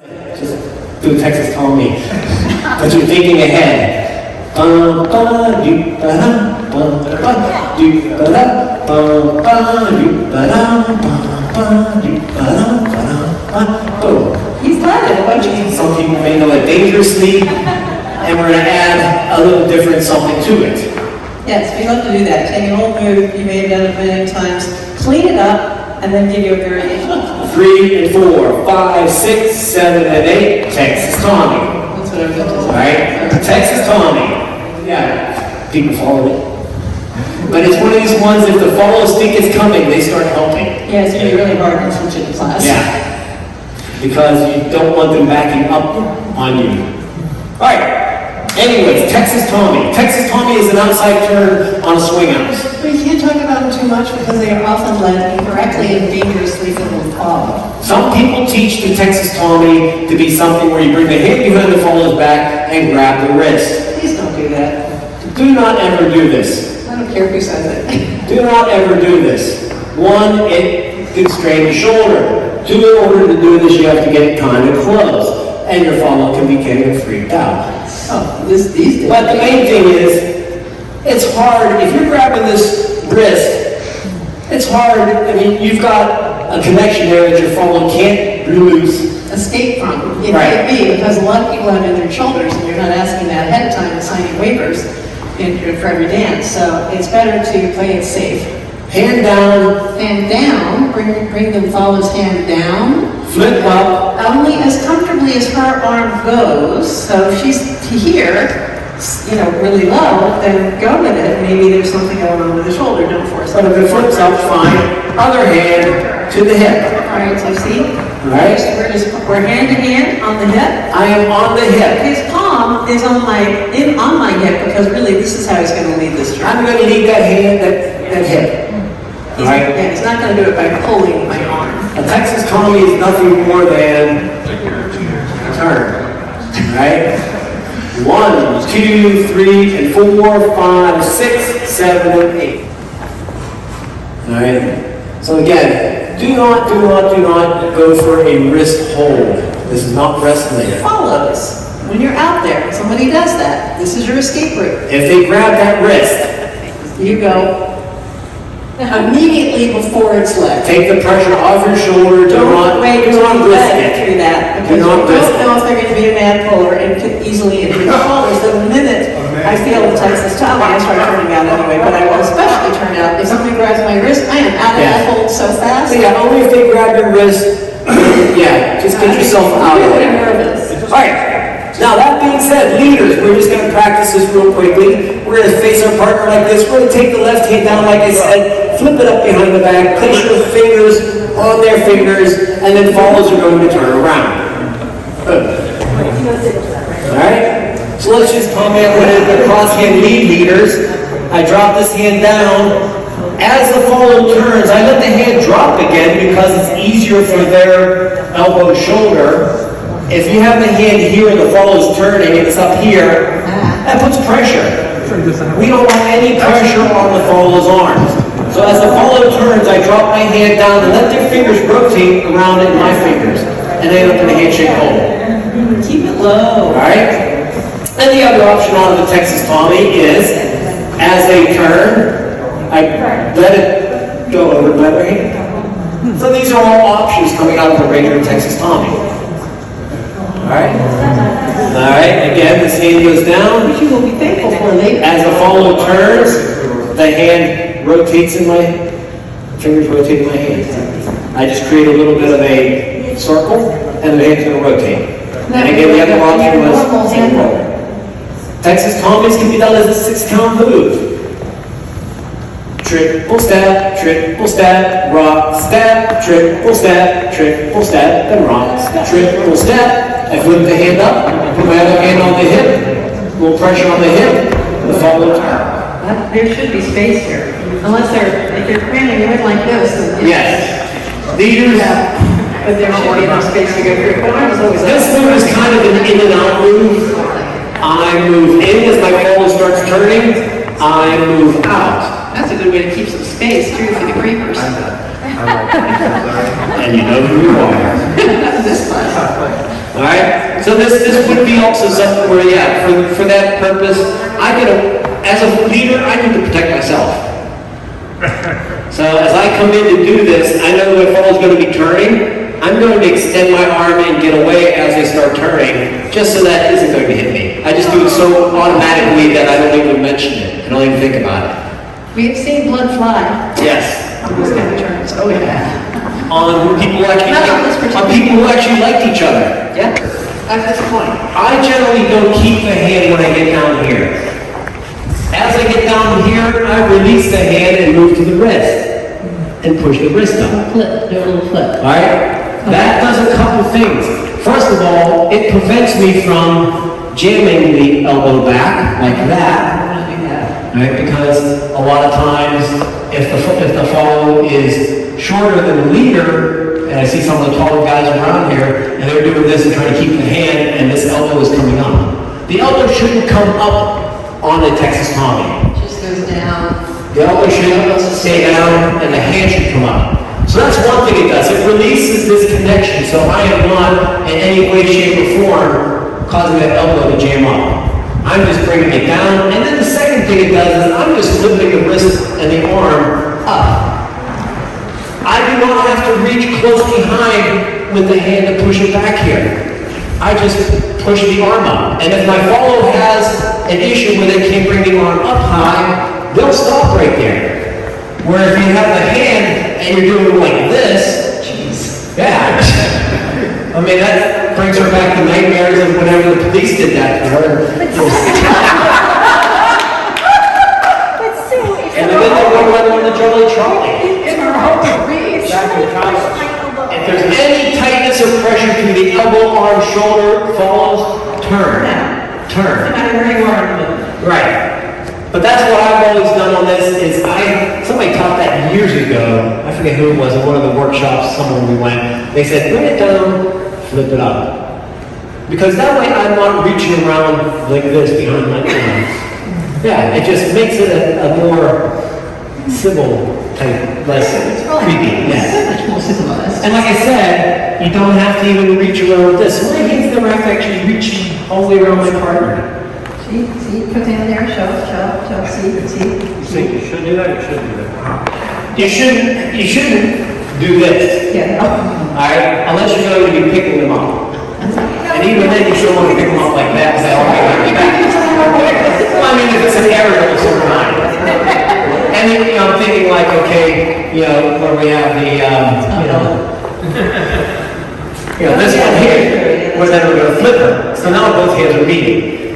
Just do Texas Tommy. But you're thinking ahead. He's done it, a bunch of Some people may know it dangerously, and we're going to add a little different something to it. Yes, we love to do that. Take an old move, you may have done it a million times, clean it up, and then give you a variation. 3 and 4, 5, 6, 7, and 8. Texas Tommy. That's what I was going to say. Right? Texas Tommy. Yeah, people follow it. But it's one of these ones, if the followers think it's coming, they start helping. Yeah, it's going to be really hard to switch it to class. Yeah. Because you don't want them backing up on you. All right. Anyways, Texas Tommy. Texas Tommy is an outside turn on a swing out. But you can't talk about them too much because they are often led incorrectly and dangerously for the follow. Some people teach the Texas Tommy to be something where you bring the hand behind the follower's back and grab the wrist. Please don't do that. Do not ever do this. I don't care who says it. Do not ever do this. 1, it can strain the shoulder. 2, in order to do this, you have to get it kind of close. And your follower can be getting freaked out. Oh, these days. But the main thing is, it's hard. If you're grabbing this wrist, it's hard. I mean, you've got a connection there that your follower can't release. Escape from. It Right. might be because a lot of people have injured shoulders and you're not asking that ahead of time and signing waivers for every dance. So it's better to play it safe. Hand down, Hand down, bring the follower's hand down. flip up. Only as comfortably as her arm goes. So if she's here, really low, then go with it. Maybe there's something going on with the shoulder. Don't force it. But if it flips up, fine. Other hand to the hip. All right, so see? Right? We're hand to hand on the hip. I am on the hip. His palm is on my hip because really this is how he's going to lead this turn. I'm going to need that hand, that hip. Yeah, he's not going to do it by pulling my arm. A Texas Tommy is nothing more than a turn. Right? 1, 2, 3, and 4, 5, 6, 7, and 8. Alright? So again, do not go for a wrist hold. This is not wrestling. It follows. When you're out there, somebody does that. This is your escape route. If they grab that wrist, You go immediately before it's left. take the pressure off your shoulder. Do not risk it. Through that because Do not you risk don't know if they're going to be a mad puller and could easily injure the shoulders. So the minute I feel the Texas Tommy, I start turning out anyway. But I will especially turn out if somebody grabs my wrist. I am out of that hold so fast. So yeah, only if they grab your wrist. Yeah, just get yourself out of I'm really there. nervous. All right. Now that being said, leaders, we're just going to practice this real quickly. We're going to face our partner like this. We're going to take the left hand down, like I said, flip it up behind the back, place your fingers on their fingers, and then follows are going to turn around. Good. All right. So let's just comment with the cross hand leaders. I drop this hand down. As the follow turns, I let the hand drop again because it's easier for their elbow shoulder. If you have the hand here and the follow's turning and it's up here, that puts pressure. We don't want any pressure on the follow's arms. So as the follow turns, I drop my hand down and let their fingers rotate around in my fingers. And then up in the handshake hold. Keep it low. Alright? And the other option on the Texas Tommy is, as they turn, I let it go over my other hand. So these are all options coming out of a regular Texas Tommy. Alright? Alright, again, this hand goes down. Which you will be thankful for later. As the follow turns, the hand rotates in my, fingers rotate in my hand. I just create a little bit of a circle, and the hand's going to rotate. And again, the other option was hand roll. Texas Tommies can be done as a 6-count move. Triple step, rock, step, triple step, then rock, triple step. I flip the hand up, put my other hand on the hip, a little pressure on the hip, the follow turn. There should be space here, unless if they're cramming you in like this. Then Yes. Leaders, but there should be enough space to go through. But I was always this move is kind of an in and out move. I move in as my follow starts turning, I move out. That's a good way to keep some space too for the creepers. And you know who you are. This class. All right? So this would be also something where, yeah, for that purpose, as a leader, I need to protect myself. So as I come in to do this, I know if I was going to be turning, I'm going to extend my arm and get away as I start turning, just so that isn't going to hit me. I just do it so automatically that I don't even mention it. I don't even think about it. We have seen blood fly Yes. on those kind of turns. Oh, yeah. On people who actually, Not on this on people who actually liked each other. Yeah, at this point. I generally don't keep the hand when I get down here. As I get down here, I release the hand and move to the wrist. And push the wrist up. Flip, do a little flip. Alright? That does a couple things. First of all, it prevents me from jamming the elbow back like that. Right? Because a lot of times, if the follow is shorter than the leader, and I see some of the taller guys around here, and they're doing this and trying to keep the hand, and this elbow is coming up. The elbow shouldn't come up on a Texas Tommy. Just goes down. The elbow should stay down, and the hand should come up. So that's one thing it does. It releases this connection, so I am not in any way, shape, or form causing that elbow to jam up. I'm just bringing it down, and then the second thing it does is I'm just flipping the wrist and the arm up. I do not have to reach close behind with the hand to push it back here. I just push the arm up. And if my follow has an issue where they can't bring the arm up high, they'll stop right there. Where if you have the hand and you're doing like this, jeez, yeah. I mean, that brings her back to nightmares of whenever the police did that to her. And then they go run on the Jolly Trolley. In her home to reach. If there's any tightness or pressure to the elbow, arm, shoulder, follows, turn. Turn. No matter where you are in the middle. Right. But that's what I've always done on this is somebody taught that years ago. I forget who it was, in one of the workshops, somewhere we went. They said, bring it down, flip it up. Because that way I'm not reaching around like this behind my arm. Yeah, it just makes it a more civil type, less creepy. Yeah. Much more civilized. And like I said, you don't have to even reach around with this. My hands never have to actually reach all the way around my partner. See, put the hand there, show, see. You think you should do that, or should do that? You shouldn't do this. Yeah. Alright? Unless you're going to be picking them up. And even then you still want to pick them up like that, because they all get back. Well, I mean, if it's an aerial of some kind. And then, I'm thinking like, okay, where we have the, this one here, where then we're going to flip her. So now both hands are meeting.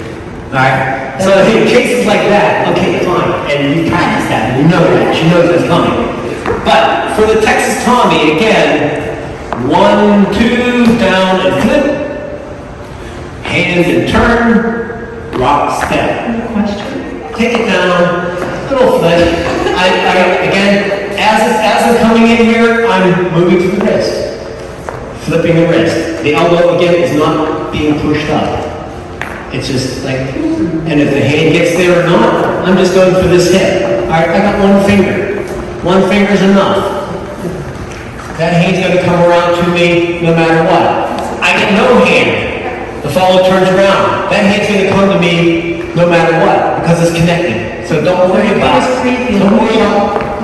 Alright? So in cases like that, okay, fine. And you practice that, and you know that. She knows it's coming. But for the Texas Tommy, again, 1, 2, down and flip. Hands and turn, rock, step. Question. Take it down, little flip. Again, as I'm coming in here, I'm moving to the wrist. Flipping the wrist. The elbow, again, is not being pushed up. It's just like, and if the hand gets there or not, I'm just going for this hip. Alright, I got one finger. One finger's enough. That hand's going to come around to me no matter what. I get no hand. The follow turns around. That hand's going to come to me no matter what, because it's connected. So don't worry about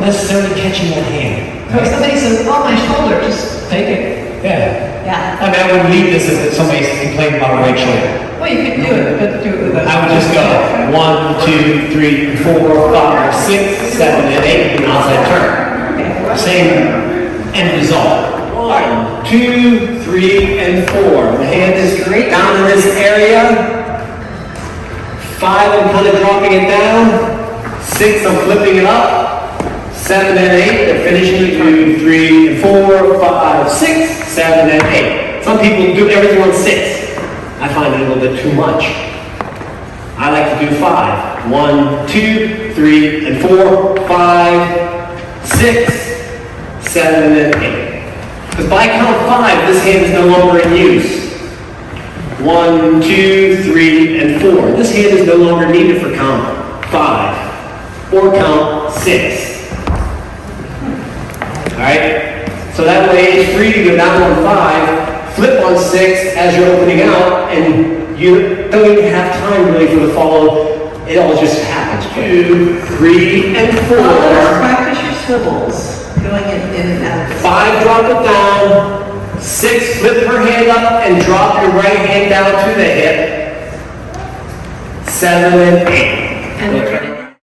necessarily catching that hand. So if somebody says, oh, my shoulder, just take it. Yeah. Yeah. I mean, I wouldn't leave this if somebody's complaining about a right shoulder. Well, you can do it, but do it with us. I would just go 1, 2, 3, 4, 5, 6, 7, and 8, and outside turn. Same end result. 1, 2, 3, and 4. The hand is down in this area. 5, I'm kind of dropping it down. 6, I'm flipping it up. 7 and 8, they're finishing it. 2, 3, and 4, 5, 6, 7, and 8. Some people do everything on 6. I find it a little bit too much. I like to do 5. 1, 2, 3, and 4, 5, 6, 7, and 8. Because by count 5, this hand is no longer in use. 1, 2, 3, and 4. This hand is no longer needed for count 5 or count 6. Alright? So that way it's free to go down on 5, flip on 6 as you're opening out, and you don't even have time really for the follow. It all just happens. 2, 3, and 4. Practice your swivels, going in and out. 5, drop it down. 6, flip her hand up and drop your right hand down to the hip. 7 and 8.